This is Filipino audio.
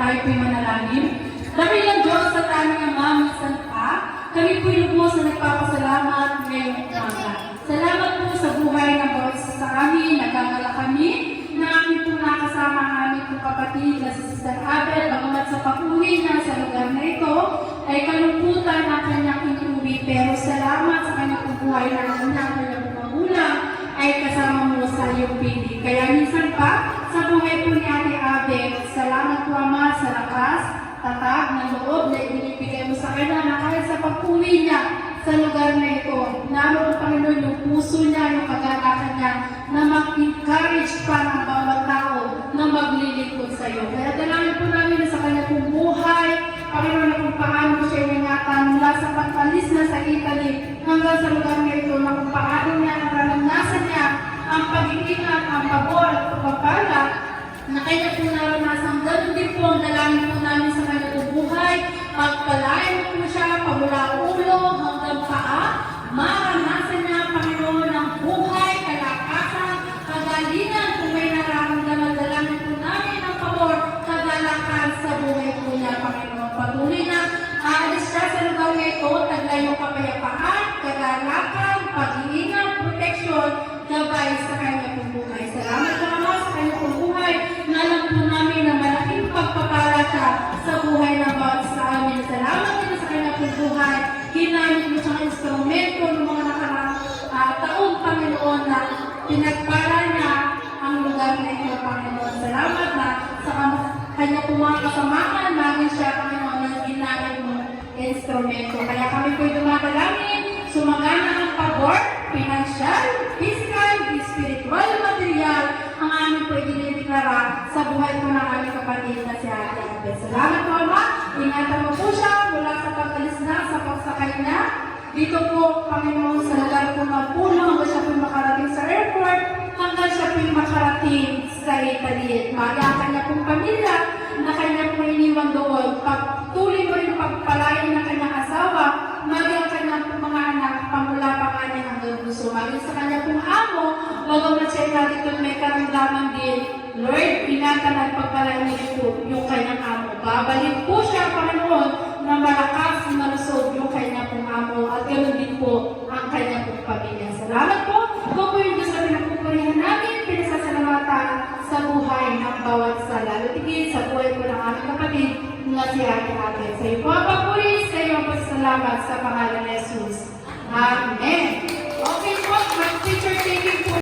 tayo po'y manalangin. Dakilang Diyos at aming Ama, minsan pa, kami po'y lubos na nagpapasalamat ngayong umaga. Salamat po sa buhay ng bawat isa sa amin, nagkakala kami, na aming po nakasama ang aming po kapatid na si Sister Abel, bagamat sa pag-uwi niya sa lugar na ito, ay kalungkutan ang kanyang inuwi. Pero salamat sa kanyang buhay na ang kanyang magulang ay kasama mo sa iyong piling. Kaya minsan pa, sa buhay po ni Ate Abel, salamat po Ama sa lakas, tatag ng loob na ibinibigay mo sa kanya na kahit sa pag-uwi niya sa lugar na ito, naroon Panginoon yung puso niya, yung kagalakan niya, na mag-encourage pa ng bawat tao na maglilingkod sa iyo. Kaya dalangin po namin na sa kanya pong buhay, Panginoon, na kung paano siya ingatan mula sa pagpalis na sa Italy hanggang sa lugar na ito, na kung paano niya naranasan niya ang pag-iingat, ang pabor at pagpapala na kanya po naranasan. Ganun din po ang dalangin po namin sa kanya pong buhay. Pagpalain mo po siya, pamula ulo hanggang paa, maranasan niya, Panginoon, ang buhay, kalakasan, kagalingan, kung may nararamdaman, dalangin po namin ang pabor, kagalakan sa buhay po niya, Panginoon. Patuloy na, aalis siya sa lugar na ito, taglay yung kapayapaan, kagalakan, pag-iingat, proteksyon, gabay sa kanya pong buhay. Salamat po naman sa kanya pong buhay, na alam po namin na malaking pagpapala siya sa buhay ng bawat sa amin. Salamat din sa kanya pong buhay. Ginamit mo siyang instrumento ng mga nakaraang taon, Panginoon, na pinagpala niya ang lugar na ito, Panginoon. Salamat na sa kanya pong mga kasamahan, maging siya, Panginoon, na ginamit mo instrumento. Kaya kami po'y dumadalangin, sumagana ang pabor, pinansyal, physical, spiritual, material, ang aming po'y dinideklara sa buhay po ng aming kapatid na si Ate Abel. Salamat po, Ama. Ingatan mo po siya mula sa pag-alis na sa pagsakay niya. Dito po, Panginoon, sa lugar po ng puno, hanggang siya po'y makarating sa airport, hanggang siya po'y makarating sa Italy. Ang kanya pong pamilya na kanya pong iniwan doon. Pagtuloy mo rin pagpalain ng kanyang asawa, maging ang kanyang pong mga anak, pamula pa kanya hanggang gusto. Maging sa kanya pong amo, bagamat siya natin kung may karamdaman din, Lord, ingatan at pagpalain po yung kanyang amo. Babalik po siya, Panginoon, na malakas, malusog yung kanyang pong amo, at ganoon din po ang kanyang pong pamilya. Salamat po. Kung po yung gusto pinagpupurihan namin, pinasasalamatan sa buhay ng bawat sa lalo tigit sa buhay po ng aming kapatid na si Ate Abel. Sa iyo po ang papuri, sa iyo po salamat sa pangalan ni Jesus. Amen. Okay po, mag-teacher taking